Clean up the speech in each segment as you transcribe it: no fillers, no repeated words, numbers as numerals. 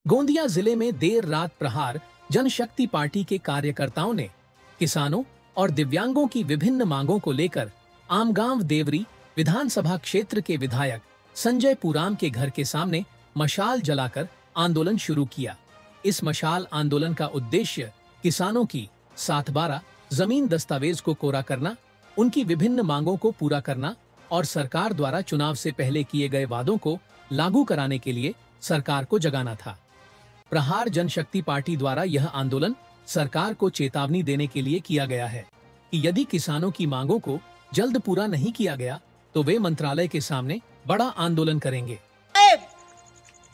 गोंदिया जिले में देर रात प्रहार जनशक्ति पार्टी के कार्यकर्ताओं ने किसानों और दिव्यांगों की विभिन्न मांगों को लेकर आमगांव देवरी विधानसभा क्षेत्र के विधायक संजय पुराम के घर के सामने मशाल जलाकर आंदोलन शुरू किया। इस मशाल आंदोलन का उद्देश्य किसानों की 7/12 जमीन दस्तावेज को कोरा करना, उनकी विभिन्न मांगों को पूरा करना और सरकार द्वारा चुनाव से पहले किए गए वादों को लागू कराने के लिए सरकार को जगाना था। प्रहार जनशक्ति पार्टी द्वारा यह आंदोलन सरकार को चेतावनी देने के लिए किया गया है कि यदि किसानों की मांगों को जल्द पूरा नहीं किया गया तो वे मंत्रालय के सामने बड़ा आंदोलन करेंगे।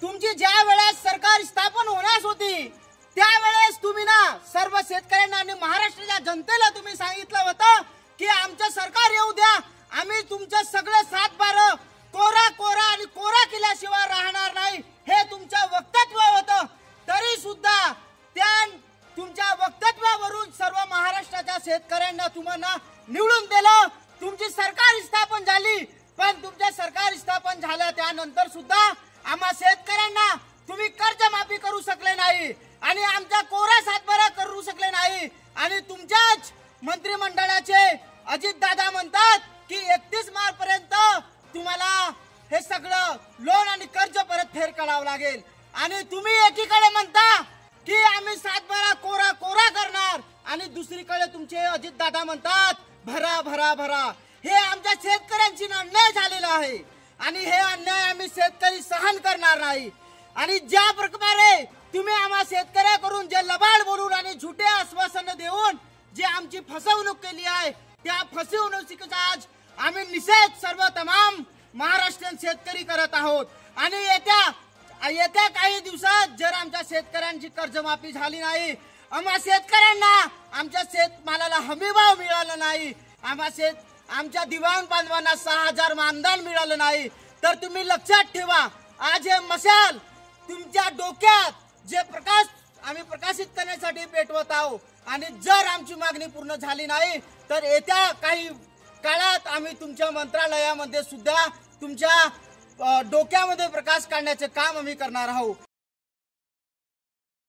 तुमची ज्या वेळेस सरकार स्थापन होण्यास होती त्यावेळेस तुम्ही ना सर्व शेतकऱ्यांना आणि महाराष्ट्राच्या जनतेला तुम्ही सांगितलं होतं की आमचं सरकार येऊ द्या, आम्ही तुमचं सगळं 7/12 कोरा केल्याशिवाय राहणार नाही, हे तुमचं वक्तव्य होतं। तरी सुद्धा त्या तुमच्या वक्तव्यावरून सर्व महाराष्ट्राच्या शेतकऱ्यांना तुम्हाला निवडून दिलं, तुमची सरकार स्थापन झाली। पण तुमच्या सरकार स्थापन झाल्या त्यानंतर सुद्धा आम्हा शेतकऱ्यांना तुम्ही कर्जमाफी करू शकले नाही आणि आमचा कोरा 7/12 करू शकले नाही। आणि तुमच्याच मंत्रिमंडळाचे अजित दादा म्हणतात की 31 मार्च पर्यंत तुम्हाला हे सगळं लोन आणि कर्ज परतफेड करावं लागेल। आणि तुम्ही एकीकडे म्हणता की आम्ही 7/12 कोरा करणार आणि दुसरीकडे तुमचे अजित दादा म्हणतात भरा। हे आमच्या शेतकऱ्यांची अन्याय झालेला आहे आणि हे अन्याय आम्ही शेतकरी सहन करणार नाही। आणि ज्या प्रकारे तुम्ही आम्हा शेतकऱ्याकडून जे लबाड बोलून आणि झुटे आश्वासन देऊन जे आमची फसवणूक केली आहे त्या फसवणुकीचा आज आम्ही निषेध सर्व तमाम महाराष्ट्रीयन शेतकरी करत आहोत। आणि येत्या काही दिवसात जर आमच्या शेतकऱ्यांची कर्जमाफी झाली नाही, आम्हा शेतकऱ्यांना आमच्या शेतमालाला हमीभाव मिळाला नाही, आमच्या दिवाण बांधवांना 6000 मानधन मिळालं नाही, तर तुम्ही लक्षात ठेवा आज हे मशाल तुमच्या डोक्यात जे आम्ही प्रकाशित करण्यासाठी पेटवत आहोत। आणि जर आमची मागणी पूर्ण झाली नाही तर येत्या काही काळात आम्ही तुमच्या मंत्रालयामध्ये सुद्धा तुमच्या डोक्यामध्ये प्रकाश काढण्याचे काम आम्ही करणार आहोत।